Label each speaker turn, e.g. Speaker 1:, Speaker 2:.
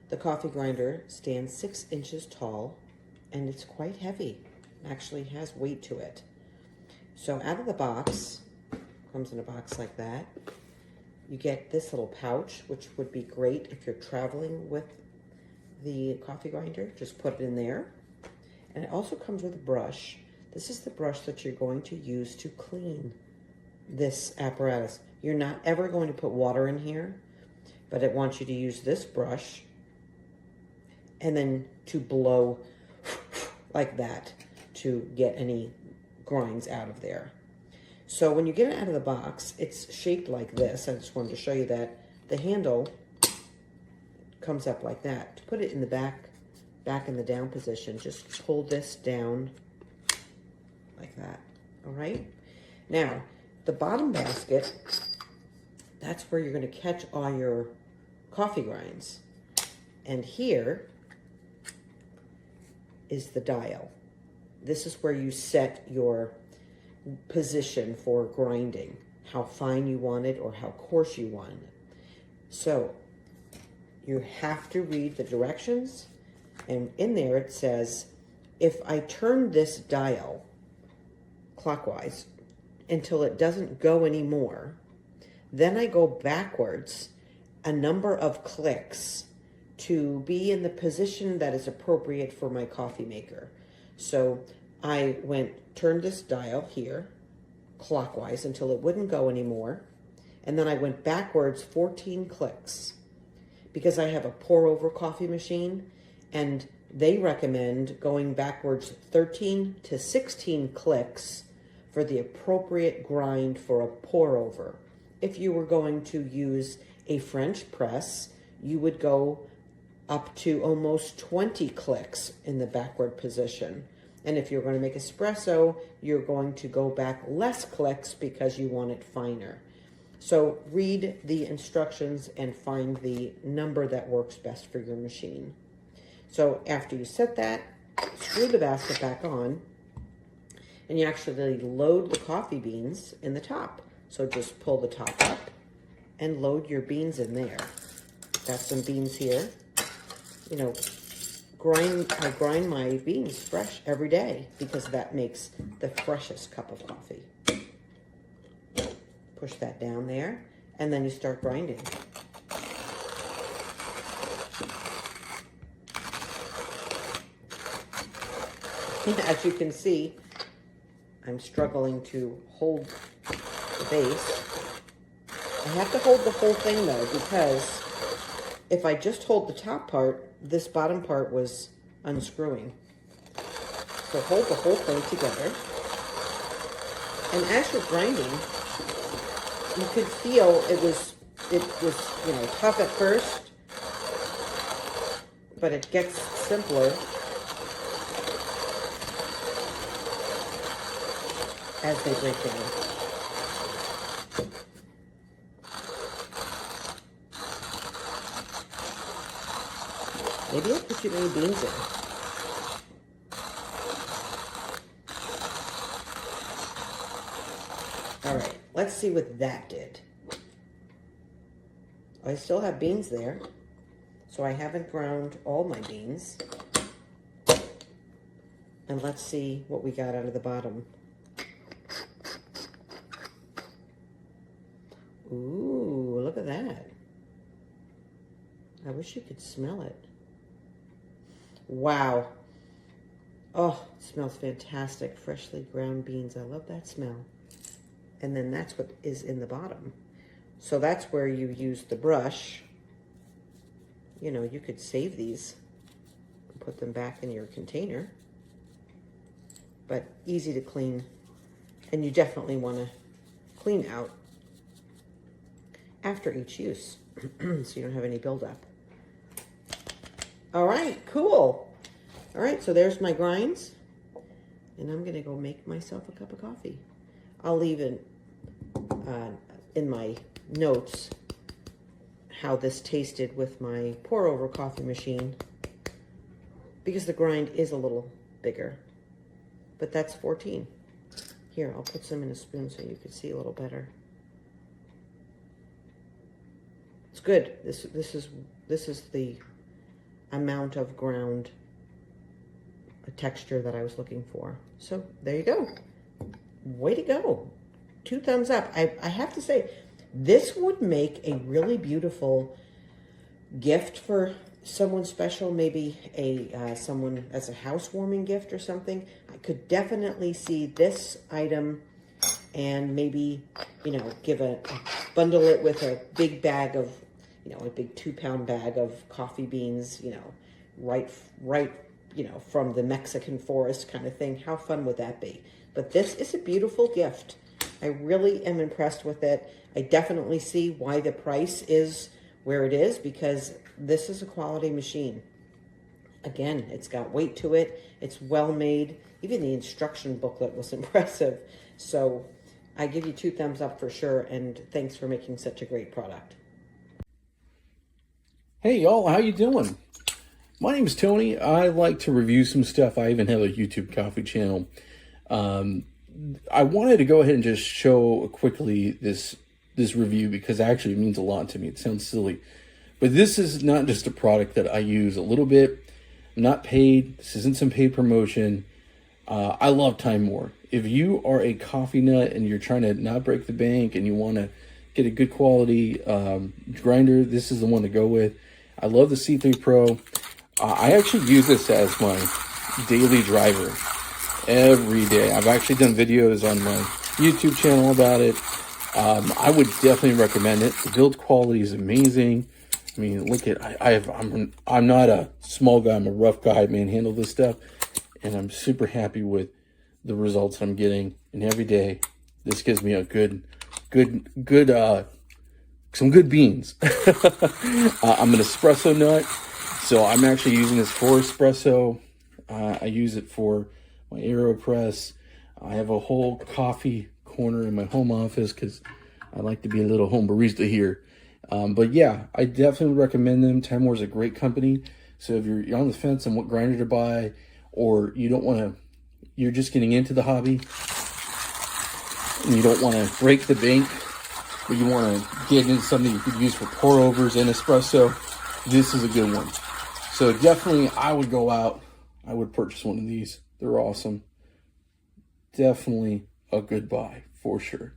Speaker 1: The coffee grinder stands 6 inches tall, and it's quite heavy. It actually has weight to it. So out of the box, comes in a box like that, you get this little pouch, which would be great if you're traveling with the coffee grinder. Just put it in there. And it also comes with a brush. This is the brush that you're going to use to clean this apparatus. You're not ever going to put water in here, but it wants you to use this brush and then to blow like that to get any grinds out of there. So when you get it out of the box, it's shaped like this. I just wanted to show you that. The handle comes up like that. To put it in the back in the down position, just pull this down like that, all right? Now, the bottom basket, that's where you're gonna catch all your coffee grinds. And here is the dial. This is where you set your position for grinding, how fine you want it or how coarse you want it. So you have to read the directions, and in there it says, if I turn this dial clockwise until it doesn't go anymore, then I go backwards a number of clicks to be in the position that is appropriate for my coffee maker. So I turned this dial here clockwise until it wouldn't go anymore, and then I went backwards 14 clicks because I have a pour over coffee machine, and they recommend going backwards 13 to 16 clicks for the appropriate grind for a pour over. If you were going to use a French press, you would go up to almost 20 clicks in the backward position. And if you're going to make espresso, you're going to go back less clicks because you want it finer. So read the instructions and find the number that works best for your machine. So after you set that, screw the basket back on, and you actually load the coffee beans in the top. So just pull the top up and load your beans in there. Got some beans here. You know, I grind my beans fresh every day because that makes the freshest cup of coffee. Push that down there, and then you start grinding. As you can see, I'm struggling to hold the base. I have to hold the whole thing though, because if I just hold the top part, this bottom part was unscrewing. So hold the whole thing together. And as you're grinding, you could feel it was tough at first, but it gets simpler as they break down. Maybe I put too many beans in. All right, let's see what that did. I still have beans there, so I haven't ground all my beans. And let's see what we got out of the bottom. Ooh, look at that. I wish you could smell it. Wow. Oh, it smells fantastic. Freshly ground beans. I love that smell. And then that's what is in the bottom. So that's where you use the brush. You know, you could save these and put them back in your container. But easy to clean. And you definitely want to clean out after each use so you don't have any buildup. All right, cool. All right, so there's my grinds. And I'm going to go make myself a cup of coffee. I'll leave it in my notes how this tasted with my pour-over coffee machine, because the grind is a little bigger. But that's 14. Here, I'll put some in a spoon so you can see a little better. It's good. This is the amount of ground texture that I was looking for. So there you go. Way to go. 2 thumbs up. I have to say, this would make a really beautiful gift for someone special, maybe someone as a housewarming gift or something. I could definitely see this item and maybe, you know, bundle it with a big bag of, you know, a big 2-pound bag of coffee beans, you know, right, you know, from the Mexican forest kind of thing. How fun would that be? But this is a beautiful gift. I really am impressed with it. I definitely see why the price is where it is, because this is a quality machine. Again, it's got weight to it. It's well made. Even the instruction booklet was impressive. So I give you 2 thumbs up for sure, and thanks for making such a great product.
Speaker 2: Hey y'all, how you doing? My name is Tony. I like to review some stuff. I even have a YouTube coffee channel. I wanted to go ahead and just show quickly this review because actually it means a lot to me. It sounds silly, but this is not just a product that I use a little bit. I'm not paid. This isn't some paid promotion. I love TIMEMORE. If you are a coffee nut and you're trying to not break the bank and you want to get a good quality grinder, this is the one to go with. I love the C3 Pro. I actually use this as my daily driver every day. I've actually done videos on my YouTube channel about it. I would definitely recommend it. The build quality is amazing. I mean, look at, I'm not a small guy. I'm a rough guy, manhandle this stuff. And I'm super happy with the results I'm getting. And every day, this gives me a some good beans. I'm an espresso nut, so I'm actually using this for espresso. I use it for my AeroPress. I have a whole coffee corner in my home office because I like to be a little home barista here. But yeah, I definitely recommend them. TIMEMORE is a great company. So if you're on the fence on what grinder to buy, or you don't want to, you're just getting into the hobby and you don't want to break the bank, but you want to get into something you could use for pour overs and espresso, this is a good one. So definitely I would go out, I would purchase one of these. They're awesome. Definitely a good buy for sure.